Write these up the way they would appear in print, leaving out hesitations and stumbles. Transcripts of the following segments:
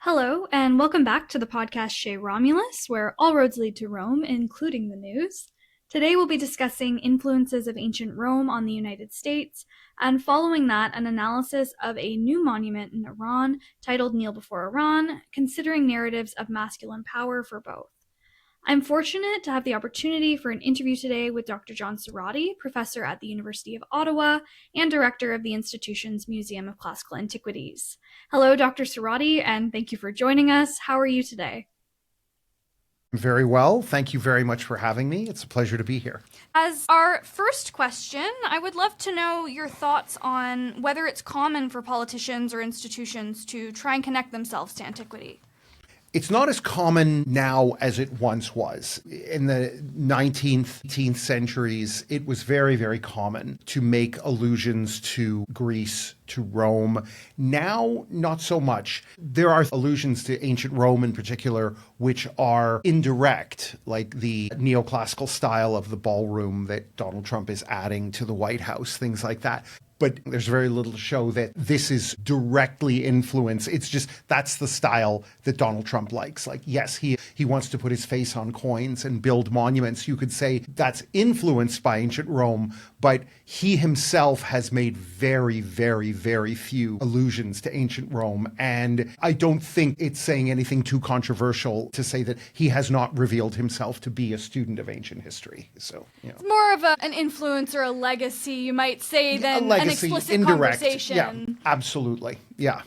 Hello, and welcome back to the podcast Chez Romulus, where all roads lead to Rome, including the news. Today we'll be discussing influences of ancient Rome on the United States, and following that, an analysis of a new monument in Iran titled Kneel Before Iran, considering narratives of masculine power for both. I'm fortunate to have the opportunity for an interview today with Dr. John Cerati, professor at the University of Ottawa and director of the institution's Museum of Classical Antiquities. Hello, Dr. Cerati, and thank you for joining us. How are you today? Very well. Thank you very much for having me. It's a pleasure to be here. As our first question, I would love to know your thoughts on whether it's common for politicians or institutions to try and connect themselves to antiquity. It's not as common now as it once was. In the 19th, 18th centuries, it was very, very common to make allusions to Greece, to Rome. Now, not so much. There are allusions to ancient Rome in particular, which are indirect, like the neoclassical style of the ballroom that Donald Trump is adding to the White House, things like that. But there's very little to show that this is directly influenced. It's just that's the style that Donald Trump likes. Like, yes, he wants to put his face on coins and build monuments. You could say that's influenced by ancient Rome, but he himself has made very, very, very few allusions to ancient Rome. And I don't think it's saying anything too controversial to say that he has not revealed himself to be a student of ancient history. So, It's more of an influence or a legacy, you might say, than an explicit indirect conversation. Yeah, absolutely. Yeah.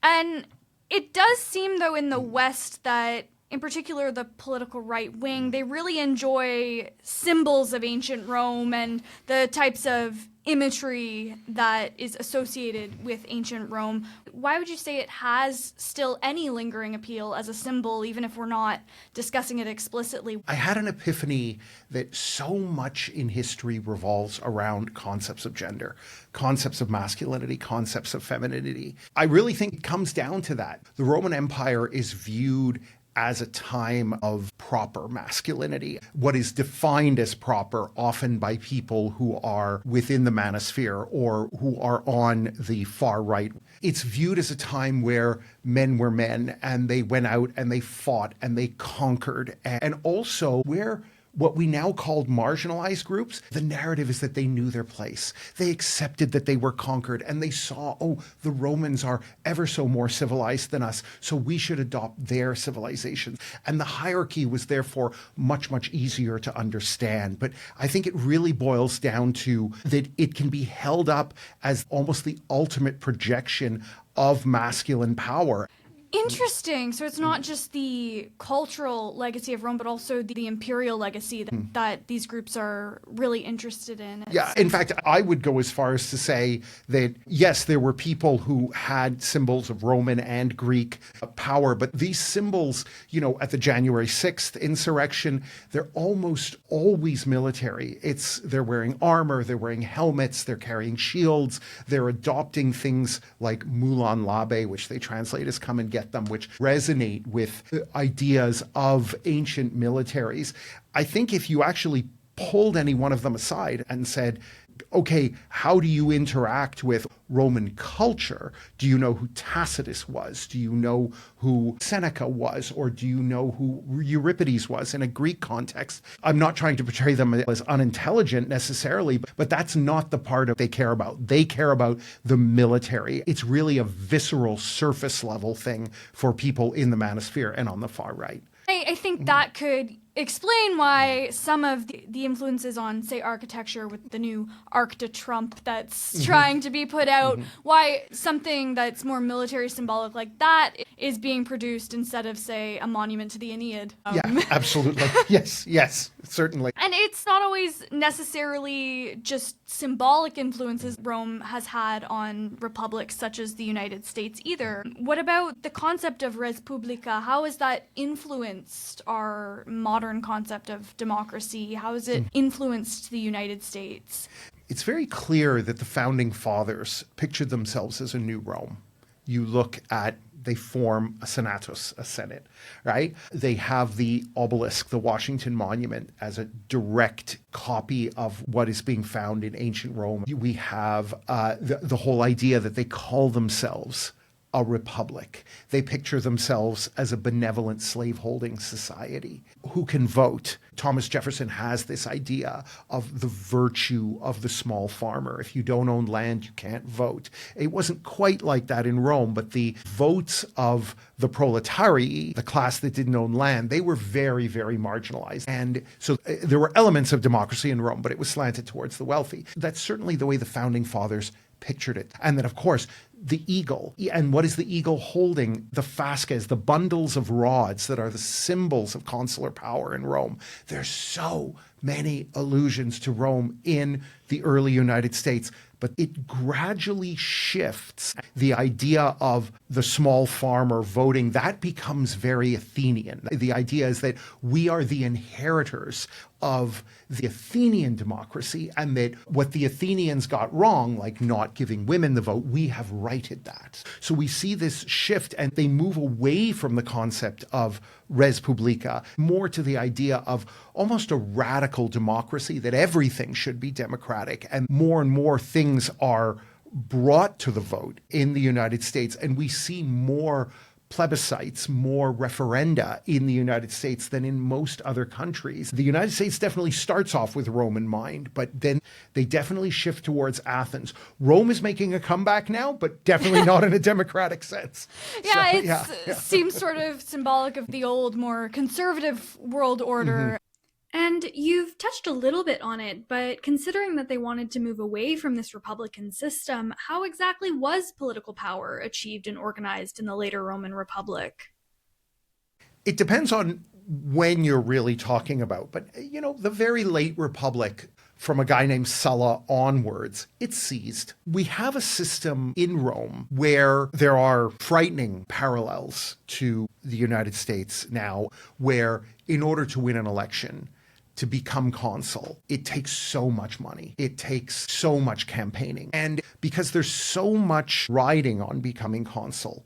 And it does seem, though, in the West that, in particular, the political right wing, they really enjoy symbols of ancient Rome and the types of imagery that is associated with ancient Rome. Why would you say it has still any lingering appeal as a symbol, even if we're not discussing it explicitly? I had an epiphany that so much in history revolves around concepts of gender, concepts of masculinity, concepts of femininity. I really think it comes down to that. The Roman Empire is viewed as a time of proper masculinity, what is defined as proper often by people who are within the manosphere or who are on the far right. It's viewed as a time where men were men and they went out and they fought and they conquered, and also where what we now call marginalized groups, the narrative is that they knew their place. They accepted that they were conquered and they saw, oh, the Romans are ever so more civilized than us, so we should adopt their civilization. And the hierarchy was therefore much, much easier to understand. But I think it really boils down to that it can be held up as almost the ultimate projection of masculine power. Interesting. So it's not just the cultural legacy of Rome, but also the imperial legacy that these groups are really interested in. Yeah, in fact, I would go as far as to say that, yes, there were people who had symbols of Roman and Greek power, but these symbols, at the January 6th insurrection, they're almost always military. They're wearing armor, they're wearing helmets, they're carrying shields, they're adopting things like Mulan Labe, which they translate as come and get them, which resonate with ideas of ancient militaries. I think if you actually pulled any one of them aside and said, okay, how do you interact with Roman culture? Do you know who Tacitus was? Do you know who Seneca was? Or do you know who Euripides was in a Greek context? I'm not trying to portray them as unintelligent necessarily, but that's not the part of they care about. They care about the military. It's really a visceral surface level thing for people in the manosphere and on the far right. I think that could explain why some of the influences on, say, architecture with the new Arc de Trump that's trying to be put out, why something that's more military symbolic like that is being produced instead of, say, a monument to the Aeneid. Yeah, absolutely. Yes, certainly. And it's not always necessarily just symbolic influences Rome has had on republics such as the United States either. What about the concept of res publica? How has that influenced our modern concept of democracy? How has it influenced the United States? It's very clear that the founding fathers pictured themselves as a new Rome. You look at they form a senatus, a senate, right? They have the obelisk, the Washington Monument, as a direct copy of what is being found in ancient Rome. We have the whole idea that they call themselves a republic. They picture themselves as a benevolent slaveholding society who can vote. Thomas Jefferson has this idea of the virtue of the small farmer. If you don't own land, you can't vote. It wasn't quite like that in Rome, but the votes of the proletarii, the class that didn't own land, they were very, very marginalized. And so there were elements of democracy in Rome, but it was slanted towards the wealthy. That's certainly the way the founding fathers pictured it. And then, of course, the eagle. And what is the eagle holding? The fasces, the bundles of rods that are the symbols of consular power in Rome. There's so many allusions to Rome in the early United States, but it gradually shifts. The idea of the small farmer voting, that becomes very Athenian. The idea is that we are the inheritors of the Athenian democracy, and that what the Athenians got wrong, like not giving women the vote, we have righted that. So we see this shift, and they move away from the concept of res publica, more to the idea of almost a radical democracy, that everything should be democratic, and more things are brought to the vote in the United States, and we see more plebiscites, more referenda in the United States than in most other countries. The United States definitely starts off with Rome in mind, but then they definitely shift towards Athens. Rome is making a comeback now, but definitely not in a democratic sense. It seems sort of symbolic of the old, more conservative world order. Mm-hmm. And you've touched a little bit on it, but considering that they wanted to move away from this republican system, how exactly was political power achieved and organized in the later Roman Republic? It depends on when you're really talking about, but the very late Republic, from a guy named Sulla onwards, it's seized. We have a system in Rome where there are frightening parallels to the United States now, where in order to win an election, to become consul, it takes so much money. It takes so much campaigning. And because there's so much riding on becoming consul,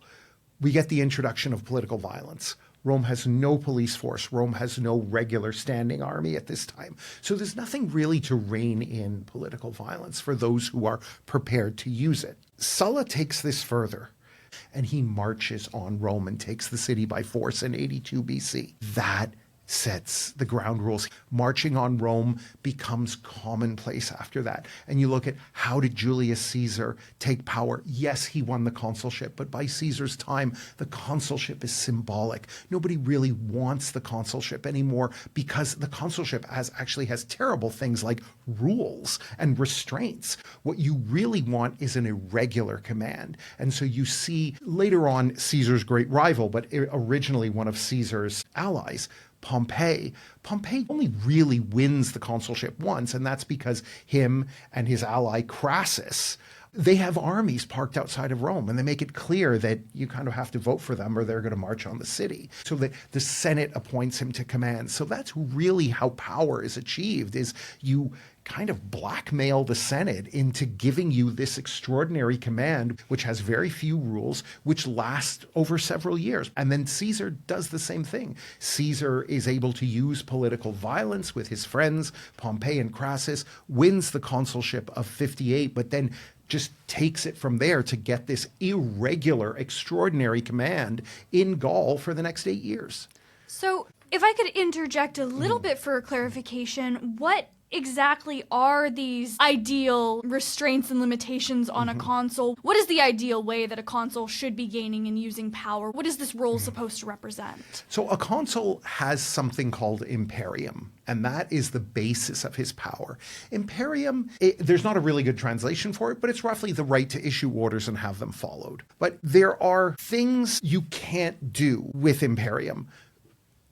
we get the introduction of political violence. Rome has no police force. Rome has no regular standing army at this time. So there's nothing really to rein in political violence for those who are prepared to use it. Sulla takes this further, and he marches on Rome and takes the city by force in 82 BC. That sets the ground rules. Marching on Rome becomes commonplace after that. And you look at, how did Julius Caesar take power? Yes, he won the consulship, but by Caesar's time, the consulship is symbolic. Nobody really wants the consulship anymore, because the consulship actually has terrible things like rules and restraints. What you really want is an irregular command. And so you see later on Caesar's great rival, but originally one of Caesar's allies, Pompey only really wins the consulship once, and that's because him and his ally Crassus, they have armies parked outside of Rome, and they make it clear that you kind of have to vote for them or they're going to march on the city. So that the Senate appoints him to command. So that's really how power is achieved, is you kind of blackmail the Senate into giving you this extraordinary command, which has very few rules, which lasts over several years. And then Caesar does the same thing. Caesar is able to use political violence with his friends, Pompey and Crassus, wins the consulship of 58, but then just takes it from there to get this irregular, extraordinary command in Gaul for the next 8 years. So if I could interject a little bit for clarification, what exactly are these ideal restraints and limitations on a consul? What is the ideal way that a consul should be gaining and using power? What is this role supposed to represent? So a consul has something called imperium, and that is the basis of his power. Imperium, there's not a really good translation for it, but it's roughly the right to issue orders and have them followed. But there are things you can't do with imperium.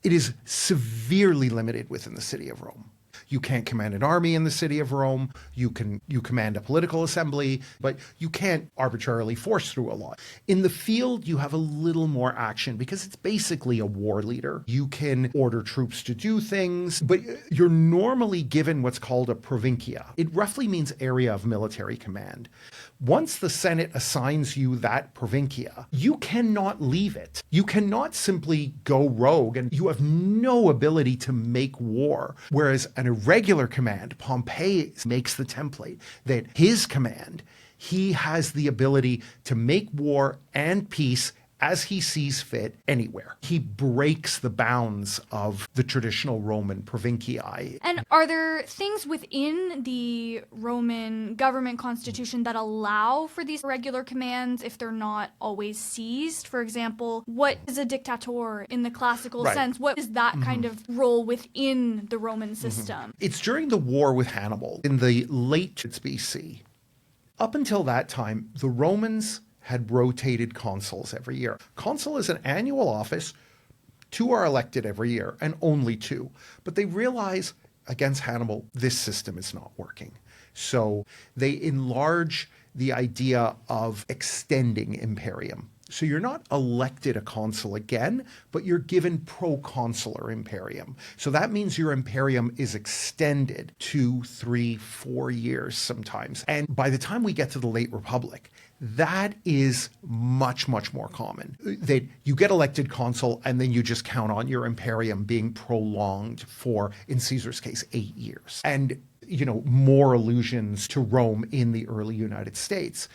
It is severely limited within the city of Rome. You can't command an army in the city of Rome. You command a political assembly, but you can't arbitrarily force through a law. In the field, you have a little more action because it's basically a war leader. You can order troops to do things, but you're normally given what's called a provincia. It roughly means area of military command. Once the Senate assigns you that provincia, you cannot leave it. You cannot simply go rogue, and you have no ability to make war. Whereas an irregular command, Pompey makes the template that his command He has the ability to make war and peace as he sees fit anywhere. He breaks the bounds of the traditional Roman provincii. And are there things within the Roman government constitution that allow for these regular commands if they're not always seized? For example, what is a dictator in the classical sense? What is that kind of role within the Roman system? It's during the war with Hannibal in the late BC. Up until that time, the Romans had rotated consuls every year. Consul is an annual office. 2 are elected every year, and only 2. But they realize against Hannibal, this system is not working. So they enlarge the idea of extending imperium. So you're not elected a consul again, but you're given proconsular imperium. So that means your imperium is extended 2, 3, 4 years sometimes. And by the time we get to the late Republic, that is much, much more common. That you get elected consul and then you just count on your imperium being prolonged for, in Caesar's case, 8 years. And, more allusions to Rome in the early United States.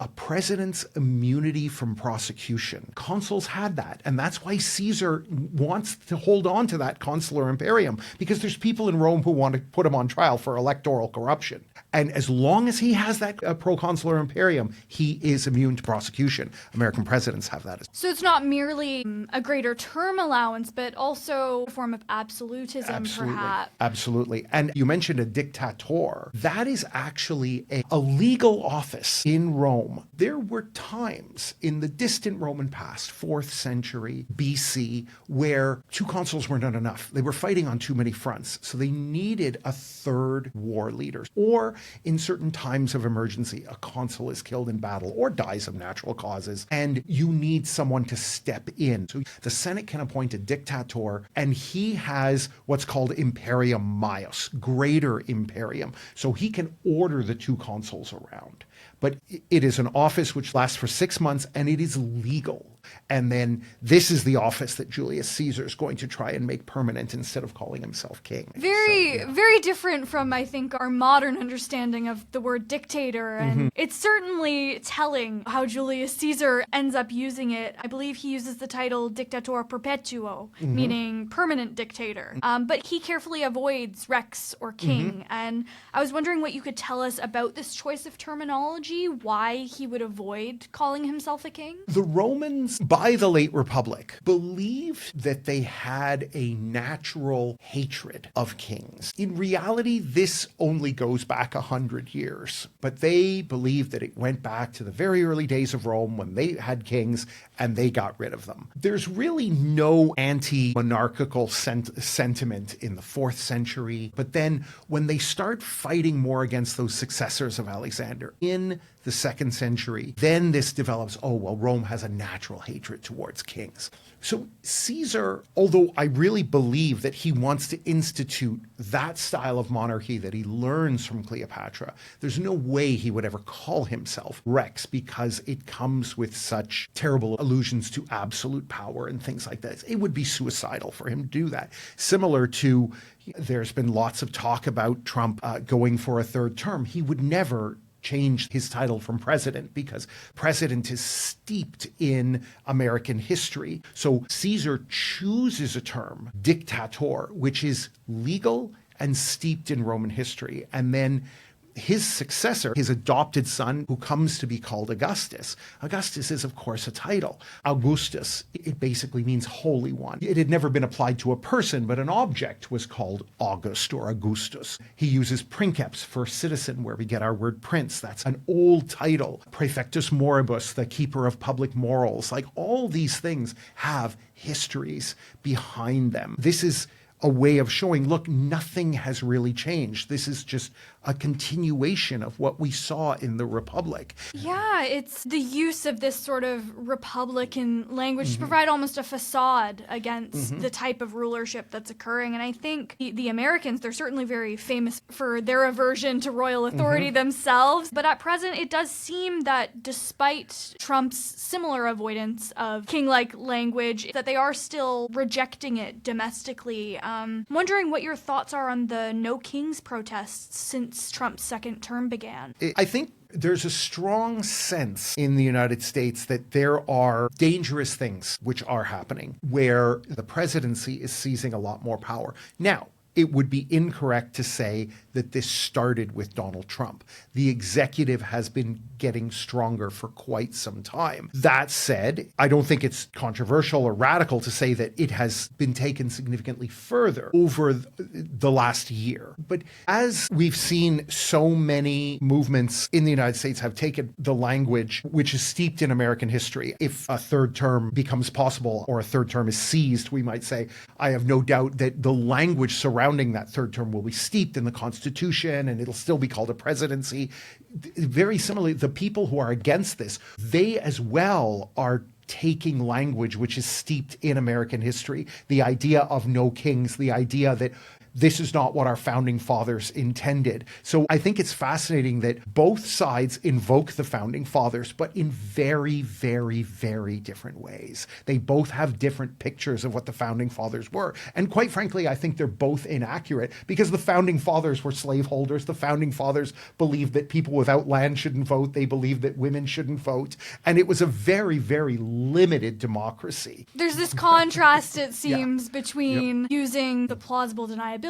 A president's immunity from prosecution. Consuls had that. And that's why Caesar wants to hold on to that consular imperium, because there's people in Rome who want to put him on trial for electoral corruption. And as long as he has that proconsular imperium, he is immune to prosecution. American presidents have that. So it's not merely a greater term allowance, but also a form of absolutism, perhaps. Absolutely. And you mentioned a dictator. That is actually a legal office in Rome. There were times in the distant Roman past, 4th century BC, where 2 consuls were not enough. They were fighting on too many fronts. So they needed a 3rd war leader. Or in certain times of emergency, a consul is killed in battle or dies of natural causes, and you need someone to step in. So the Senate can appoint a dictator, and he has what's called imperium maius, greater imperium. So he can order the 2 consuls around. But it is an office which lasts for 6 months, and it is legal. And then this is the office that Julius Caesar is going to try and make permanent instead of calling himself king. Very different from, I think, our modern understanding of the word dictator. And it's certainly telling how Julius Caesar ends up using it. I believe he uses the title dictator perpetuo, meaning permanent dictator. But he carefully avoids rex or king. And I was wondering what you could tell us about this choice of terminology, why he would avoid calling himself a king. The Romans, by the late Republic, believed that they had a natural hatred of kings. In reality, this only goes back 100 years, but they believed that it went back to the very early days of Rome when they had kings and they got rid of them. There's really no anti-monarchical sentiment in the 4th century, but then when they start fighting more against those successors of Alexander in the 2nd century, then this develops, Rome has a natural hatred towards kings. So Caesar, although I really believe that he wants to institute that style of monarchy that he learns from Cleopatra, there's no way he would ever call himself Rex, because it comes with such terrible allusions to absolute power and things like that. It would be suicidal for him to do that. Similar to, there's been lots of talk about Trump going for a 3rd term. He would never changed his title from president, because president is steeped in American history. So Caesar chooses a term, dictator, which is legal and steeped in Roman history. And then his successor, his adopted son, who comes to be called Augustus. Augustus is, of course, a title. Augustus, it basically means Holy One. It had never been applied to a person, but an object was called August or Augustus. He uses princeps for citizen, where we get our word prince. That's an old title. Praefectus moribus, the keeper of public morals. Like, all these things have histories behind them. This is a way of showing, look, nothing has really changed. This is just a continuation of what we saw in the Republic. Yeah, it's the use of this sort of Republican language to provide almost a facade against the type of rulership that's occurring. And I think the Americans, they're certainly very famous for their aversion to royal authority themselves. But at present, it does seem that despite Trump's similar avoidance of king-like language, that they are still rejecting it domestically. Wondering what your thoughts are on the No Kings protests since since Trump's second term began. I think there's a strong sense in the United States that there are dangerous things which are happening where the presidency is seizing a lot more power. Now, it would be incorrect to say that this started with Donald Trump. The executive has been getting stronger for quite some time. That said, I don't think it's controversial or radical to say that it has been taken significantly further over the last year. But as we've seen, so many movements in the United States have taken the language which is steeped in American history. If a third term becomes possible or a third term is seized, we might say, I have no doubt that the language surrounding that third term will be steeped in the Constitution and it'll still be called a presidency. Very similarly, the people who are against this, they as well are taking language which is steeped in American history. The idea of no kings, the idea that this is not what our founding fathers intended. So I think it's fascinating that both sides invoke the founding fathers, but in very, very, very different ways. They both have different pictures of what the founding fathers were. And quite frankly, I think they're both inaccurate because the founding fathers were slaveholders. The founding fathers believed that people without land shouldn't vote. They believed that women shouldn't vote. And it was a very, very limited democracy. There's this contrast, it seems, between using the plausible deniability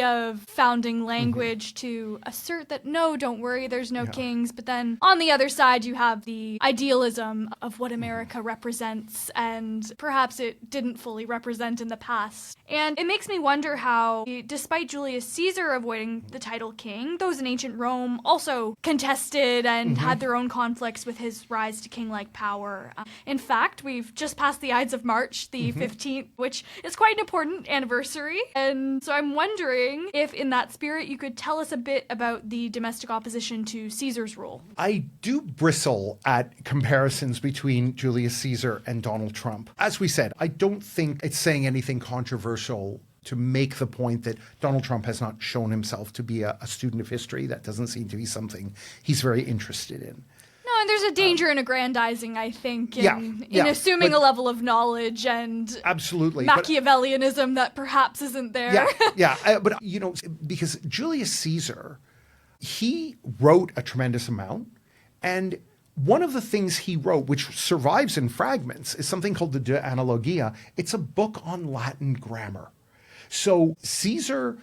of founding language to assert that, no, don't worry, there's no kings. But then on the other side, you have the idealism of what America represents, and perhaps it didn't fully represent in the past. And it makes me wonder how, despite Julius Caesar avoiding the title king, those in ancient Rome also contested and had their own conflicts with his rise to king-like power. In fact, we've just passed the Ides of March, the 15th, which is quite an important anniversary. And so I'm wondering if, in that spirit, you could tell us a bit about the domestic opposition to Caesar's rule. I do bristle at comparisons between Julius Caesar and Donald Trump. As we said, I don't think it's saying anything controversial to make the point that Donald Trump has not shown himself to be a student of history. That doesn't seem to be something he's very interested in. And there's a danger in aggrandizing, I think, in assuming a level of knowledge and absolutely Machiavellianism that perhaps isn't there. But because Julius Caesar, he wrote a tremendous amount, and one of the things he wrote, which survives in fragments, is something called the De Analogia. It's a book on Latin grammar. So Caesar,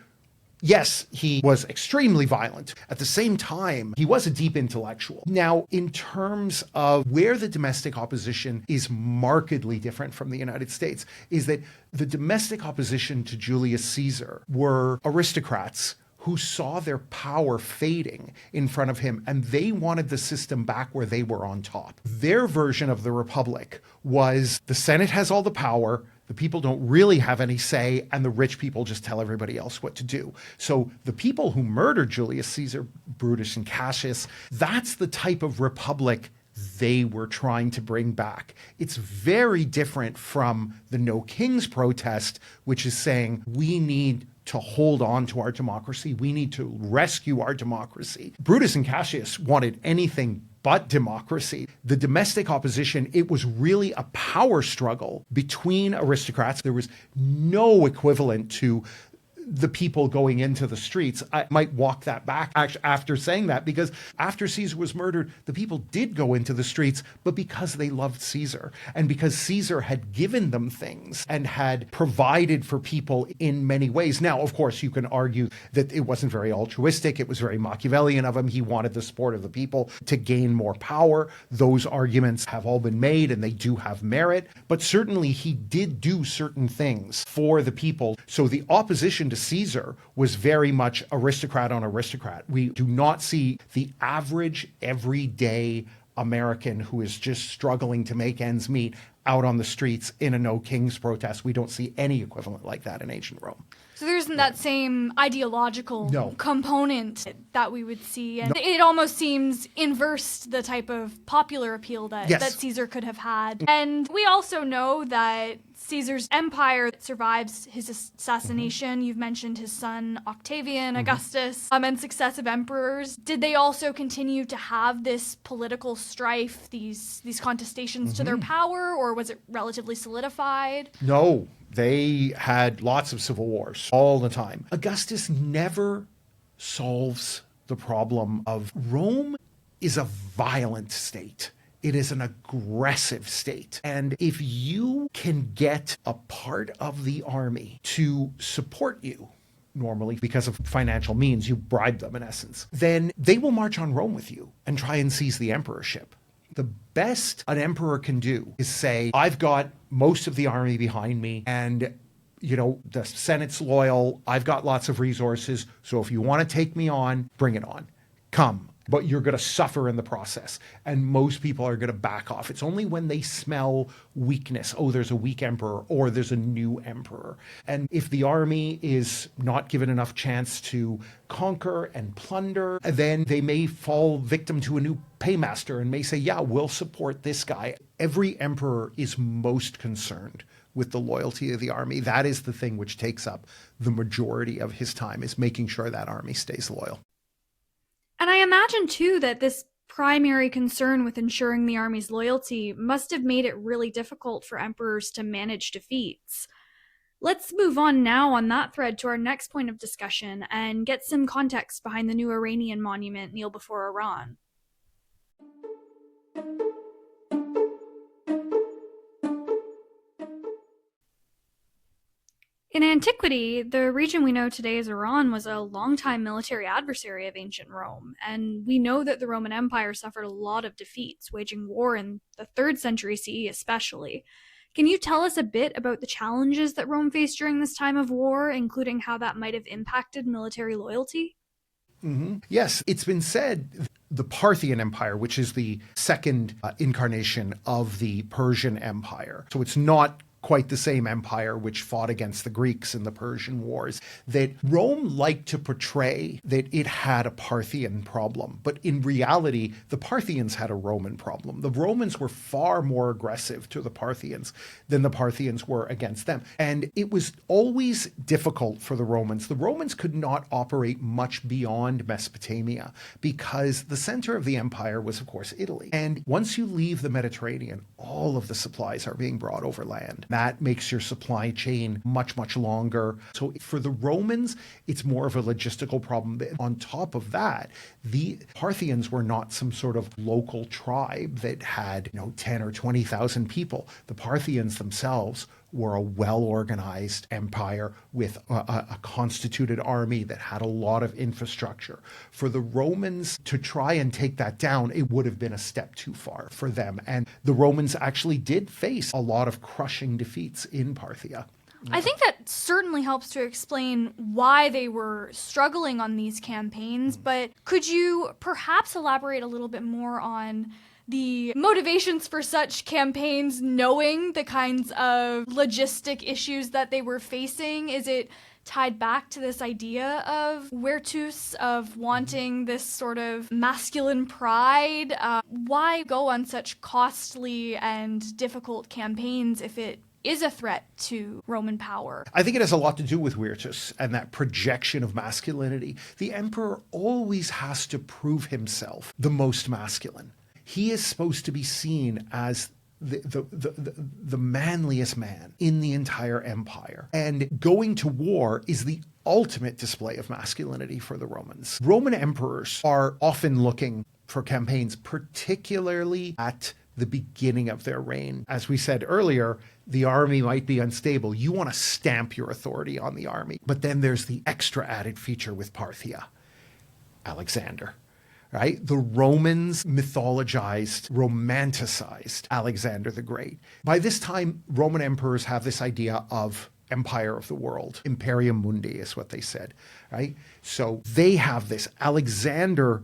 yes, he was extremely violent. At the same time, he was a deep intellectual. Now, in terms of where the domestic opposition is markedly different from the United States, is that the domestic opposition to Julius Caesar were aristocrats who saw their power fading in front of him, and they wanted the system back where they were on top. Their version of the Republic was the Senate has all the power, the people don't really have any say, and the rich people just tell everybody else what to do. So the people who murdered Julius Caesar, Brutus and Cassius, that's the type of republic they were trying to bring back. It's very different from the No Kings protest, which is saying we need to hold on to our democracy. We need to rescue our democracy. Brutus and Cassius wanted anything but democracy. The domestic opposition, it was really a power struggle between aristocrats. There was no equivalent to the people going into the streets. I might walk that back after saying that, because after Caesar was murdered, the people did go into the streets, but because they loved Caesar and because Caesar had given them things and had provided for people in many ways. Now, of course, you can argue that it wasn't very altruistic. It was very Machiavellian of him. He wanted the support of the people to gain more power. Those arguments have all been made and they do have merit, but certainly he did do certain things for the people. So the opposition to Caesar was very much aristocrat on aristocrat. We do not see the average everyday American who is just struggling to make ends meet out on the streets in a No Kings protest. We don't see any equivalent like that in ancient Rome. So there isn't that same ideological component that we would see. And No. it almost seems inverse the type of popular appeal that Caesar could have had. And we also know that Caesar's empire survives his assassination. You've mentioned his son Octavian, Augustus, and successive emperors. Did they also continue to have this political strife, these contestations to their power, or was it relatively solidified? No, they had lots of civil wars all the time. Augustus never solves the problem of Rome is a violent state. It is an aggressive state. And if you can get a part of the army to support you, normally because of financial means, you bribe them in essence, then they will march on Rome with you and try and seize the emperorship. The best an emperor can do is say, I've got most of the army behind me and the Senate's loyal. I've got lots of resources. So if you want to take me on, bring it on. Come. But you're going to suffer in the process. And most people are going to back off. It's only when they smell weakness, oh, there's a weak emperor or there's a new emperor. And if the army is not given enough chance to conquer and plunder, then they may fall victim to a new paymaster and may say, yeah, we'll support this guy. Every emperor is most concerned with the loyalty of the army. That is the thing which takes up the majority of his time, is making sure that army stays loyal. And I imagine, too, that this primary concern with ensuring the army's loyalty must have made it really difficult for emperors to manage defeats. Let's move on now on that thread to our next point of discussion and get some context behind the new Iranian monument, Kneel Before Iran. In antiquity, the region we know today as Iran was a longtime military adversary of ancient Rome, and we know that the Roman Empire suffered a lot of defeats, waging war in the 3rd century CE especially. Can you tell us a bit about the challenges that Rome faced during this time of war, including how that might have impacted military loyalty? Yes, it's been said the Parthian Empire, which is the second incarnation of the Persian Empire, so it's not quite the same empire which fought against the Greeks in the Persian Wars, that Rome liked to portray that it had a Parthian problem. But in reality, the Parthians had a Roman problem. The Romans were far more aggressive to the Parthians than the Parthians were against them. And it was always difficult for the Romans. The Romans could not operate much beyond Mesopotamia because the center of the empire was, of course, Italy. And once you leave the Mediterranean, all of the supplies are being brought over land. That makes your supply chain much, much longer. So for the Romans, it's more of a logistical problem. On top of that, the Parthians were not some sort of local tribe that had 10 or 20,000 people. The Parthians themselves were a well-organized empire with a constituted army that had a lot of infrastructure. For the Romans to try and take that down, it would have been a step too far for them. And the Romans actually did face a lot of crushing defeats in Parthia. I think that certainly helps to explain why they were struggling on these campaigns, but could you perhaps elaborate a little bit more on the motivations for such campaigns, knowing the kinds of logistic issues that they were facing? Is it tied back to this idea of virtus, of wanting this sort of masculine pride? Why go on such costly and difficult campaigns if it is a threat to Roman power? I think it has a lot to do with virtus and that projection of masculinity. The emperor always has to prove himself the most masculine. He is supposed to be seen as the manliest man in the entire empire. And going to war is the ultimate display of masculinity for the Romans. Roman emperors are often looking for campaigns, particularly at the beginning of their reign. As we said earlier, the army might be unstable. You want to stamp your authority on the army. But then there's the extra added feature with Parthia, Alexander. Right? The Romans mythologized, romanticized Alexander the Great. By this time, Roman emperors have this idea of empire of the world. Imperium mundi is what they said, right? So they have this. Alexander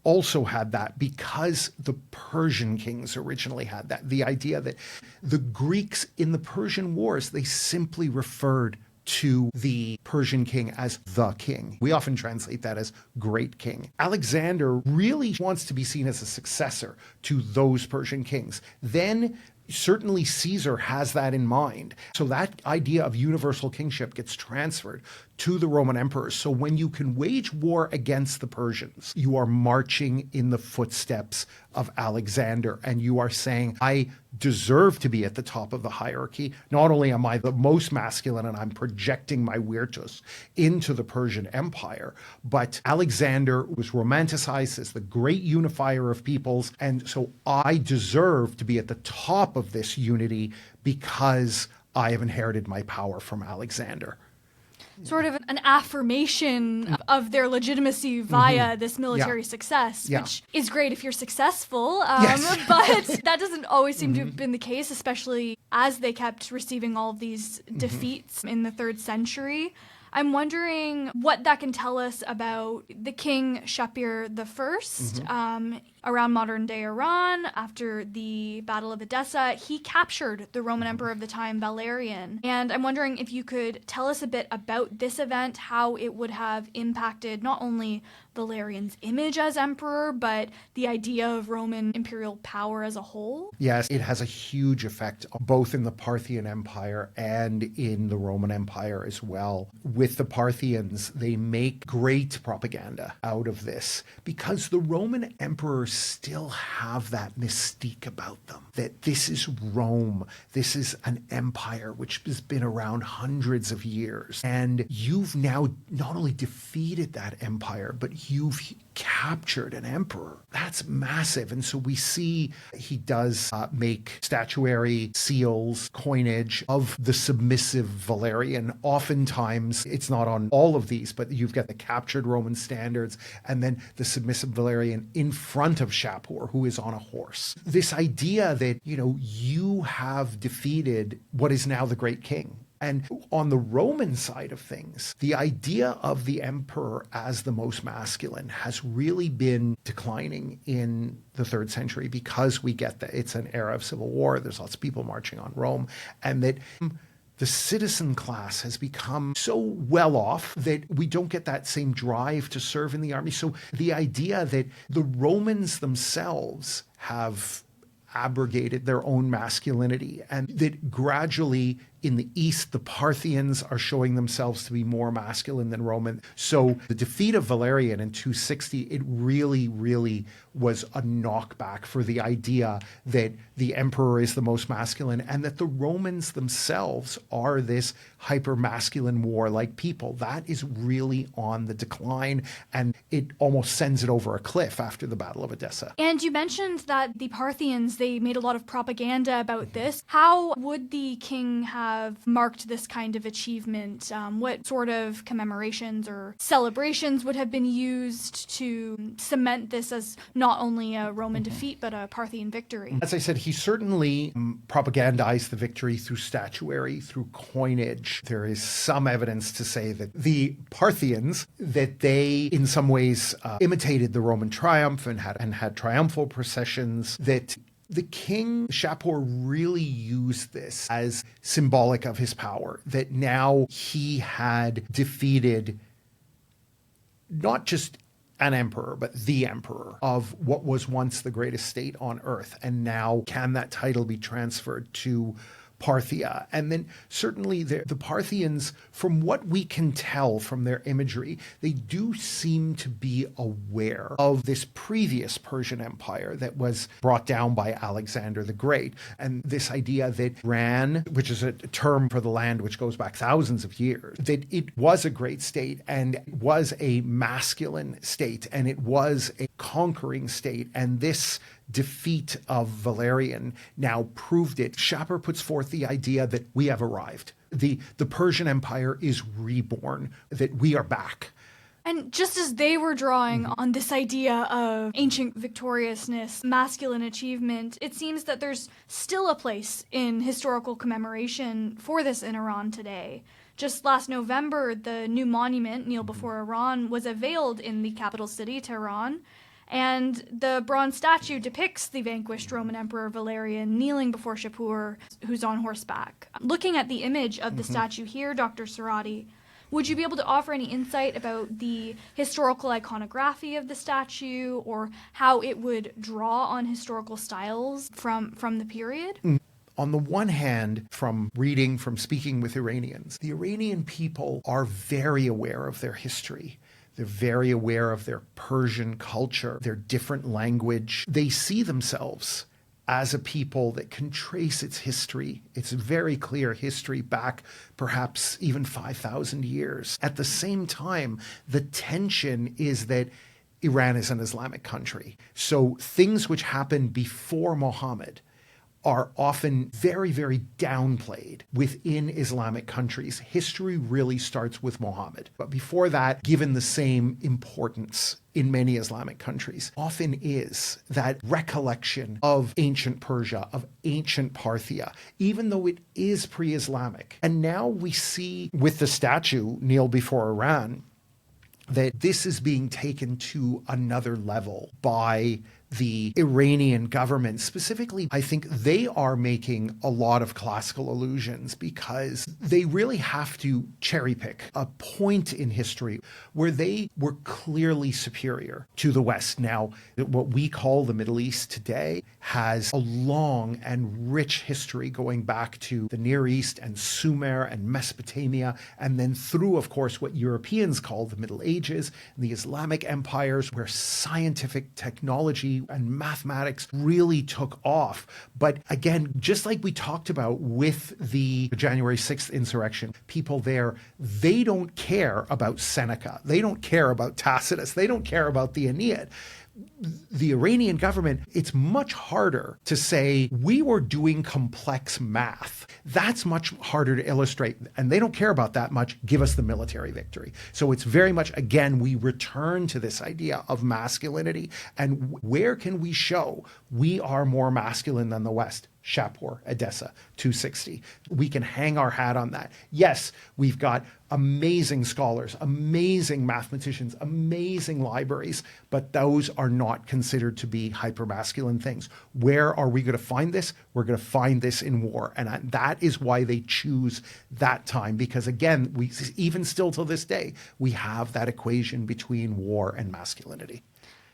also had that because the Persian kings originally had that. The idea that the Greeks in the Persian Wars, they simply referred to the Persian king as the king. We often translate that as great king. Alexander really wants to be seen as a successor to those Persian kings. Then certainly Caesar has that in mind. So that idea of universal kingship gets transferred to the Roman emperors. So when you can wage war against the Persians, you are marching in the footsteps of Alexander, and you are saying, I deserve to be at the top of the hierarchy. Not only am I the most masculine and I'm projecting my virtus into the Persian Empire, but Alexander was romanticized as the great unifier of peoples. And so I deserve to be at the top of this unity because I have inherited my power from Alexander. Sort of an affirmation of their legitimacy via this military success, which is great if you're successful, but that doesn't always seem to have been the case, especially as they kept receiving all of these defeats in the 3rd century. I'm wondering what that can tell us about the king Shapur I. Around modern-day Iran, after the Battle of Edessa, he captured the Roman emperor of the time, Valerian. And I'm wondering if you could tell us a bit about this event, how it would have impacted not only Valerian's image as emperor, but the idea of Roman imperial power as a whole? Yes, it has a huge effect both in the Parthian Empire and in the Roman Empire as well. With the Parthians, they make great propaganda out of this because the Roman emperors still have that mystique about them, that this is Rome, this is an empire which has been around hundreds of years, and you've now not only defeated that empire, but you've captured an emperor. That's massive. And so we see he does make statuary, seals, coinage of the submissive Valerian. Oftentimes, it's not on all of these, but you've got the captured Roman standards and then the submissive Valerian in front of Shapur, who is on a horse. This idea that, you have defeated what is now the great king. And on the Roman side of things, the idea of the emperor as the most masculine has really been declining in the 3rd century because we get that it's an era of civil war. There's lots of people marching on Rome, and that the citizen class has become so well off that we don't get that same drive to serve in the army. So the idea that the Romans themselves have abrogated their own masculinity, and that gradually in the East, the Parthians are showing themselves to be more masculine than Roman. So the defeat of Valerian in 260, it really, really was a knockback for the idea that the emperor is the most masculine and that the Romans themselves are this hyper-masculine warlike people. That is really on the decline, and it almost sends it over a cliff after the Battle of Edessa. And you mentioned that the Parthians, they made a lot of propaganda about this. How would the king have marked this kind of achievement? What sort of commemorations or celebrations would have been used to cement this as not only a Roman defeat, but a Parthian victory? As I said, he certainly propagandized the victory through statuary, through coinage. There is some evidence to say that the Parthians, that they in some ways imitated the Roman triumph and had triumphal processions, that the king, Shapur, really used this as symbolic of his power, that now he had defeated not just an emperor, but the emperor of what was once the greatest state on earth. And now can that title be transferred to Parthia? And then certainly the Parthians, from what we can tell from their imagery, they do seem to be aware of this previous Persian Empire that was brought down by Alexander the Great. And this idea that Ran, which is a term for the land which goes back thousands of years, that it was a great state and was a masculine state and it was a conquering state. And this defeat of Valerian now proved it. Shapur puts forth the idea that we have arrived. The Persian Empire is reborn, that we are back. And just as they were drawing on this idea of ancient victoriousness, masculine achievement, it seems that there's still a place in historical commemoration for this in Iran today. Just last November, the new monument, Kneel Before Iran, was unveiled in the capital city, Tehran. And the bronze statue depicts the vanquished Roman Emperor Valerian kneeling before Shapur, who's on horseback. Looking at the image of the statue here, Dr. Sarati, would you be able to offer any insight about the historical iconography of the statue or how it would draw on historical styles from the period? On the one hand, from speaking with Iranians, the Iranian people are very aware of their history. They're very aware of their Persian culture, their different language. They see themselves as a people that can trace its history, its very clear history back perhaps even 5,000 years. At the same time, the tension is that Iran is an Islamic country. So things which happened before Muhammad are often very, very downplayed within Islamic countries. History really starts with Muhammad. But before that, given the same importance in many Islamic countries, often is that recollection of ancient Persia, of ancient Parthia, even though it is pre-Islamic. And now we see with the statue, Kneel Before Iran, that this is being taken to another level by the Iranian government. Specifically, I think they are making a lot of classical allusions because they really have to cherry pick a point in history where they were clearly superior to the West. Now, what we call the Middle East today has a long and rich history going back to the Near East and Sumer and Mesopotamia, and then through, of course, what Europeans call the Middle Ages and the Islamic empires, where scientific technology and mathematics really took off. But again, just like we talked about with the January 6th insurrection, people there, they don't care about Seneca. They don't care about Tacitus. They don't care about the Aeneid. The Iranian government, it's much harder to say we were doing complex math. That's much harder to illustrate, and they don't care about that much. Give us the military victory. So it's very much, again, we return to this idea of masculinity, and where can we show we are more masculine than the West? Shapur, Edessa, 260. We can hang our hat on that. Yes, we've got amazing scholars, amazing mathematicians, amazing libraries, but those are not considered to be hypermasculine things. Where are we going to find this? We're going to find this in war. And that is why they choose that time, because again, we even still to this day, we have that equation between war and masculinity.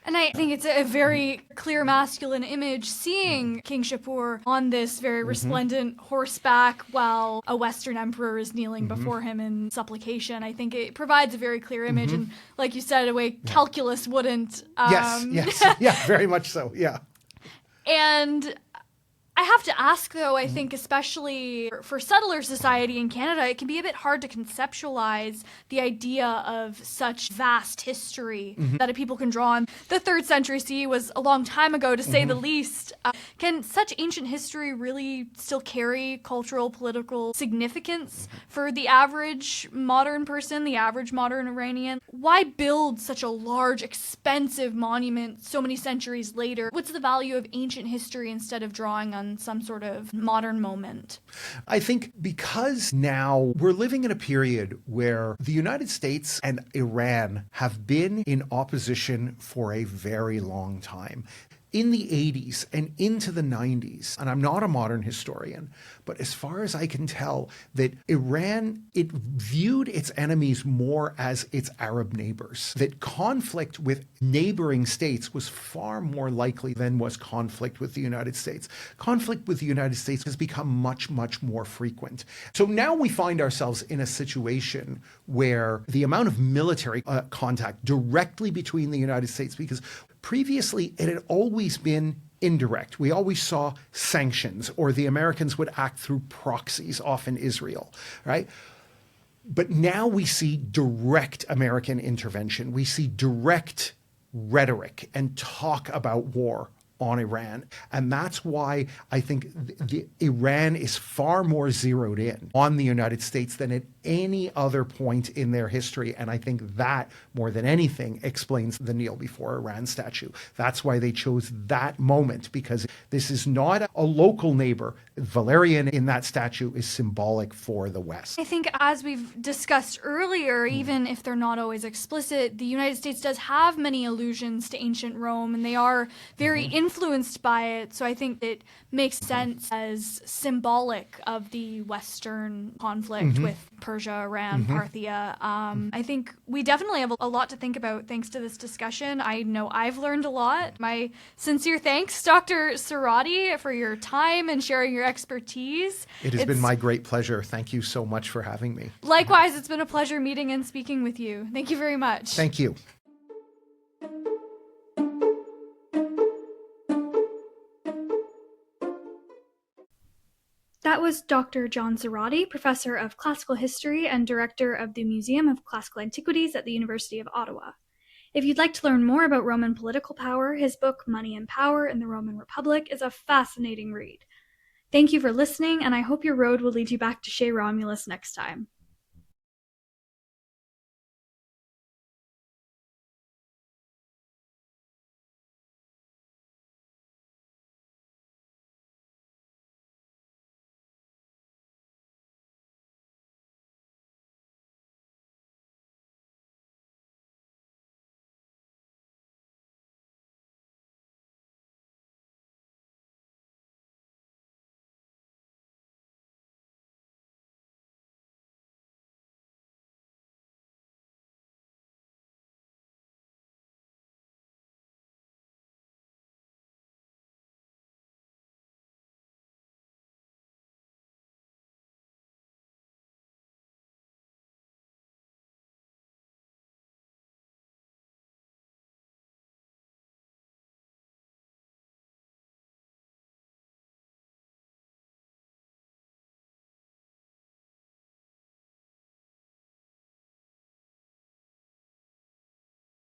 And I think it's a very clear masculine image seeing King Shapur on this very resplendent horseback while a Western emperor is kneeling before him in supplication. I think it provides a very clear image. And like you said, a way calculus wouldn't. Yes. Yeah, very much so. Yeah. And I have to ask, though, I think especially for settler society in Canada, it can be a bit hard to conceptualize the idea of such vast history that people can draw on. The 3rd century CE was a long time ago, to say the least. Can such ancient history really still carry cultural, political significance for the average modern person, the average modern Iranian? Why build such a large, expensive monument so many centuries later? What's the value of ancient history instead of drawing on some sort of modern moment? I think because now we're living in a period where the United States and Iran have been in opposition for a very long time. In the 80s and into the 90s, and I'm not a modern historian, but as far as I can tell, that Iran, it viewed its enemies more as its Arab neighbors. That conflict with neighboring states was far more likely than was conflict with the United States. Conflict with the United States has become much, much more frequent. So now we find ourselves in a situation where the amount of military contact directly between the United States, because previously, it had always been indirect. We always saw sanctions, or the Americans would act through proxies, often Israel, right? But now we see direct American intervention. We see direct rhetoric and talk about war on Iran. And that's why I think Iran is far more zeroed in on the United States than at any other point in their history. And I think that, more than anything, explains the Kneel Before Iran statue. That's why they chose that moment, because this is not a local neighbor. Valerian in that statue is symbolic for the West. I think, as we've discussed earlier, even if they're not always explicit, the United States does have many allusions to ancient Rome, and they are very influential influenced by it. So I think it makes sense as symbolic of the Western conflict with Persia, Iran, Parthia. I think we definitely have a lot to think about thanks to this discussion. I know I've learned a lot. My sincere thanks, Dr. Cerati, for your time and sharing your expertise. It has been my great pleasure. Thank you so much for having me. Likewise, it's been a pleasure meeting and speaking with you. Thank you very much. Thank you. That was Dr. John Cerati, Professor of Classical History and Director of the Museum of Classical Antiquities at the University of Ottawa. If you'd like to learn more about Roman political power, his book Money and Power in the Roman Republic is a fascinating read. Thank you for listening, and I hope your road will lead you back to Chez Romulus next time.